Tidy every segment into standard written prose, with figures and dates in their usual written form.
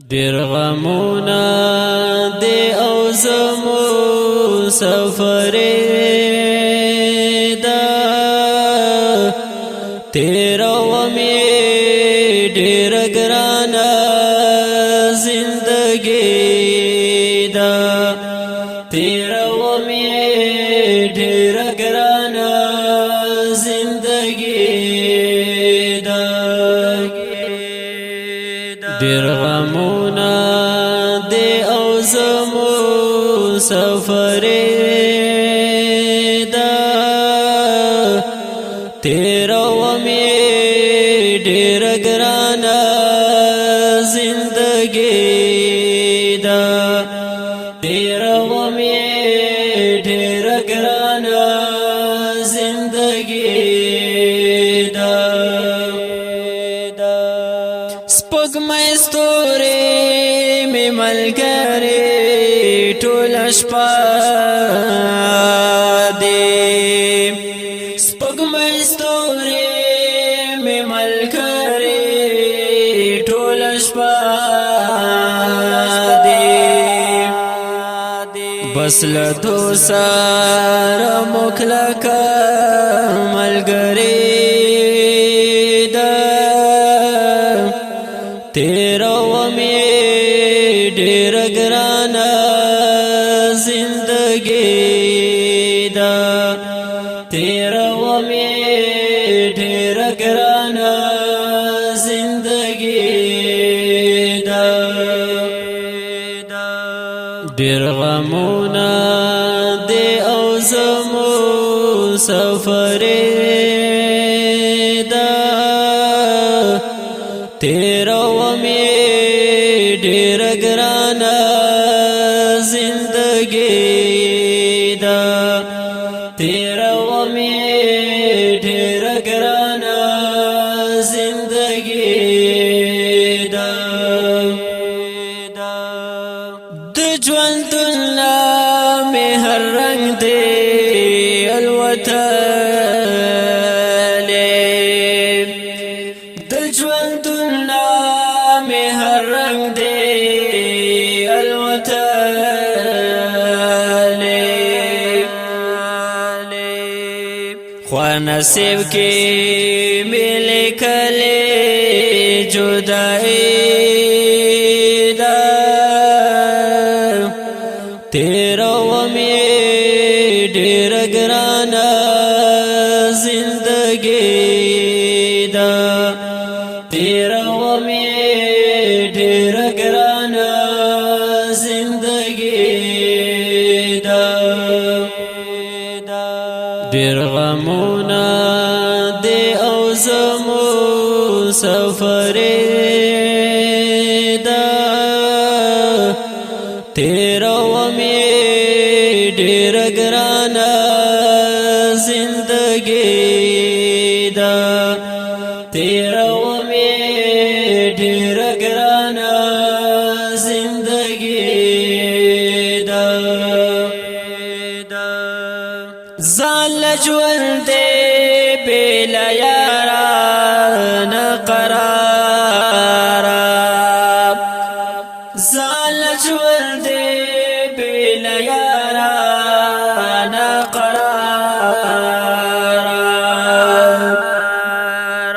ډیر غمونه دی او زمو سفر دا تیرا ومی ډیر ګرانه زندگی دا تیرا ومی ډیر ګرانه زندگی دا ډیر غمونه دی او زمو سفر دا تیرا ومی ډیر ګرانه زندگی دا تیرا ومی ډیر ګرانه زندگی دا سپوږمۍ ستوري می ملګری ټول شپه دی سپوږمۍ ستوري می ملګری ټول شپه دی بس له دو سره مکلک ملګری تیرا ومی ډیر ګرانه زندگی دا تیرا ومی ډیر ګرانه زندگی دا ډیر غمونه دی او زمو سفر دا تیرا ومی ډیر ګرانه زندگی دا تیرا ومی ډیر ګرانه زندگی دا د ژوند نامه هر رنگ دی الوتل د ژوند نامه هر رنگ دی الوتل خو نصیب کې ملي کله جدائی دا تیرا ومی ډیر ګرانه زندگی دا تیرا ومی ډیر ګرانه زندگی دا ډیر غمونه دی او زمو سفر دا تیرا ومی ډیر ګرانه زندگی دا تیرا ومی ډیر ګرانه زندگی دا زال ژوند بلا یاران قرار زال ژوند بلا یاران قرار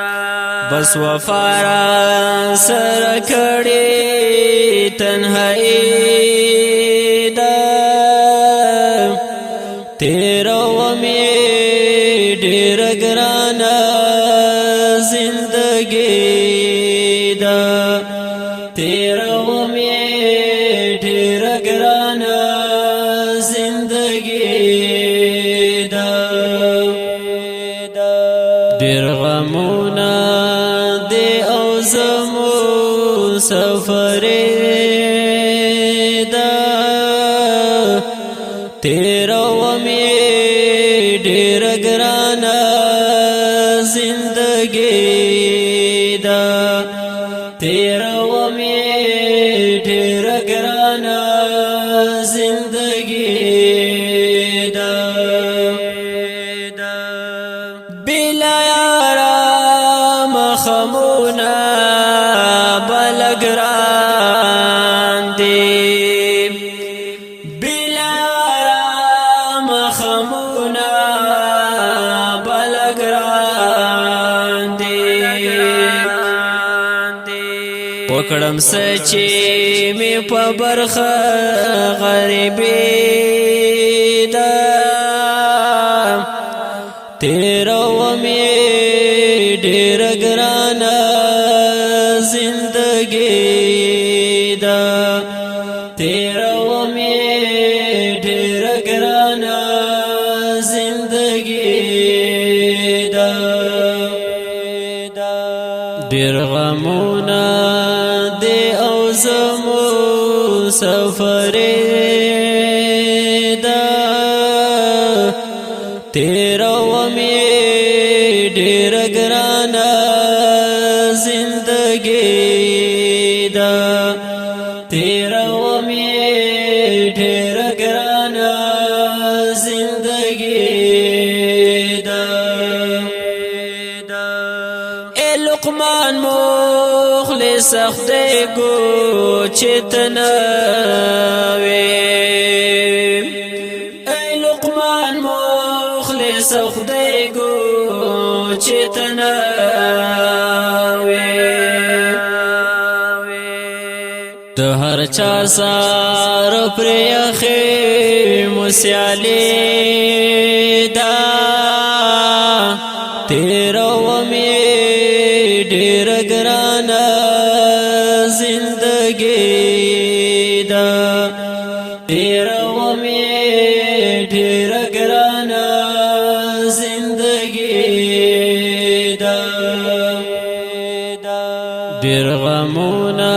بس وفا سر کړي تنهایی دا تیرا ومی ډیر ګرانه زندگی دا تیرا ومی ډیر ګرانه زندگی دا ډیر غمونه دی او زمو سفر دا تیرا ومی ډیر ګرانه زندگی دا تیرا ومی ډیر ګرانه زندگی دا بلا یارا مخمونه بلګران وکړم سچې می په برخه غریبي دا تیرو می ډېر ګرانه زندګي دا تیرو می ډېر ګرانه زندګي دا ډېر غمونه دې او زمو سفر دا تیرو می ډېر ګرانه زندګي دا تیرو می ډېر ګرانه زندګي دا اے لقمان مخلص خدای کو چتناوي اے لقمان مخلص خدای کو چتناوي د هر چا سار پر یخه مسیالی دا تیرو می ډېر ګرانه زندګي دا تیرو می ډېر ګرانه زندګي دا ډېر غمونه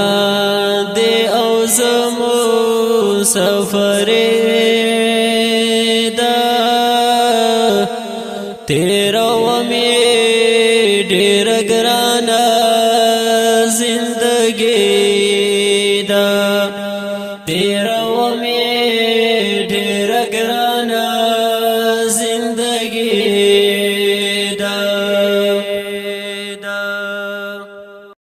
دې او زمو سفر دا تیرو می ډېر ګرانه زندګي